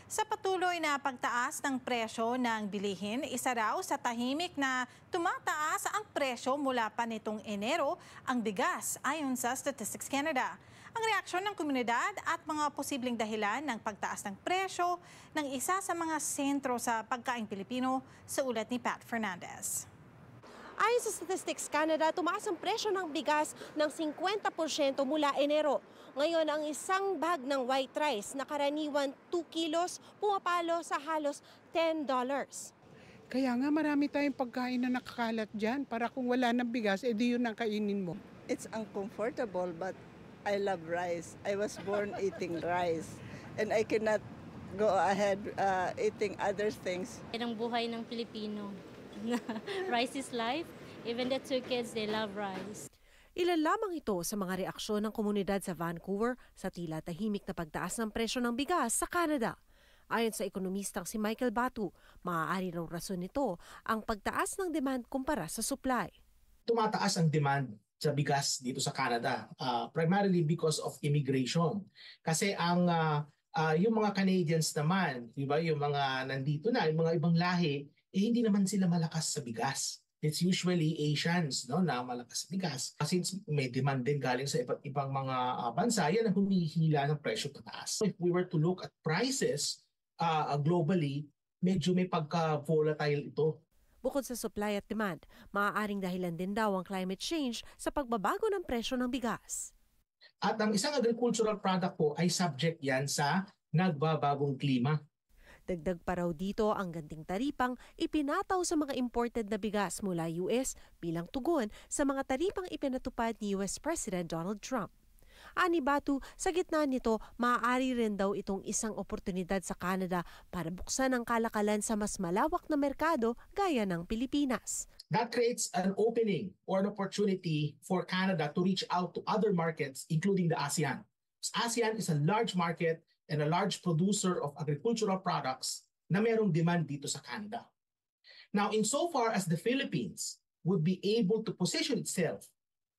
Sa patuloy na pagtaas ng presyo ng bilihin, isa raw sa tahimik na tumataas ang presyo mula pa nitong Enero ang bigas ayon sa Statistics Canada. Ang reaksyon ng komunidad at mga posibleng dahilan ng pagtaas ng presyo ng isa sa mga sentro sa pagkaing Pilipino sa ulat ni Pat Fernandez. Ayon sa Statistics Canada, tumaas ang presyo ng bigas ng 50% mula Enero. Ngayon, ang isang bag ng white rice na karaniwan 2 kilos, pumapalo sa halos $10. Kaya nga marami tayong pagkain na nakakalat dyan para kung wala ng bigas, edi yun ang kainin mo. It's uncomfortable but I love rice. I was born eating rice and I cannot go ahead eating other things. Yan ang buhay ng Pilipino. Rice is life. Even the 2 kids, they love rice. Ilan lamang ito sa mga reaksyon ng komunidad sa Vancouver sa tila tahimik na pagtaas ng presyo ng bigas sa Canada. Ayon sa ekonomistang si Michael Batu, maaari raw rason nito ang pagtaas ng demand kumpara sa supply. Tumataas ang demand sa bigas dito sa Canada, primarily because of immigration. Kasi ang yung mga Canadians naman, di ba, yung mga nandito na, yung mga ibang lahi, hindi naman sila malakas sa bigas. It's usually Asians, no, na malakas sa bigas. Since may demand din galing sa iba't ibang mga bansa, yan ang humihila ng presyo pataas. If we were to look at prices globally, medyo may pagka-volatile ito. Bukod sa supply at demand, maaaring dahilan din daw ang climate change sa pagbabago ng presyo ng bigas. At ang isang agricultural product po ay subject yan sa nagbabagong klima. Dagdag pa raw dito ang ganting taripang ipinataw sa mga imported na bigas mula US bilang tugon sa mga taripang ipinatupad ni US President Donald Trump. Ani Batu, sa gitna nito, maaari rin daw itong isang oportunidad sa Canada para buksan ang kalakalan sa mas malawak na merkado gaya ng Pilipinas. That creates an opening or an opportunity for Canada to reach out to other markets, including the ASEAN. ASEAN is a large market and a large producer of agricultural products na merong demand dito sa Canada. Now, insofar as the Philippines would be able to position itself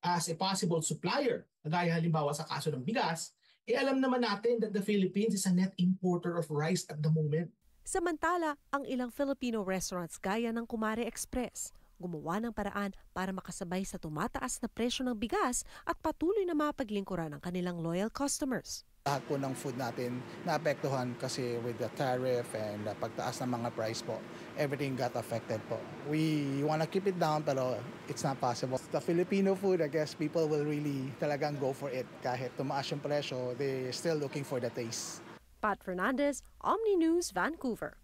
as a possible supplier, gaya halimbawa sa kaso ng bigas, alam naman natin that the Philippines is a net importer of rice at the moment. Samantala, ang ilang Filipino restaurants gaya ng Kumare Express gumawa ng paraan para makasabay sa tumataas na presyo ng bigas at patuloy na mapaglingkuran ang kanilang loyal customers. Lahat po ng food natin naapektuhan kasi with the tariff and pagtaas ng mga price po. Everything got affected po. We want to keep it down pero it's not possible. The Filipino food, I guess people will really talagang go for it. Kahit tumaas yung presyo, they're still looking for the taste. Pat Fernandez, Omni News, Vancouver.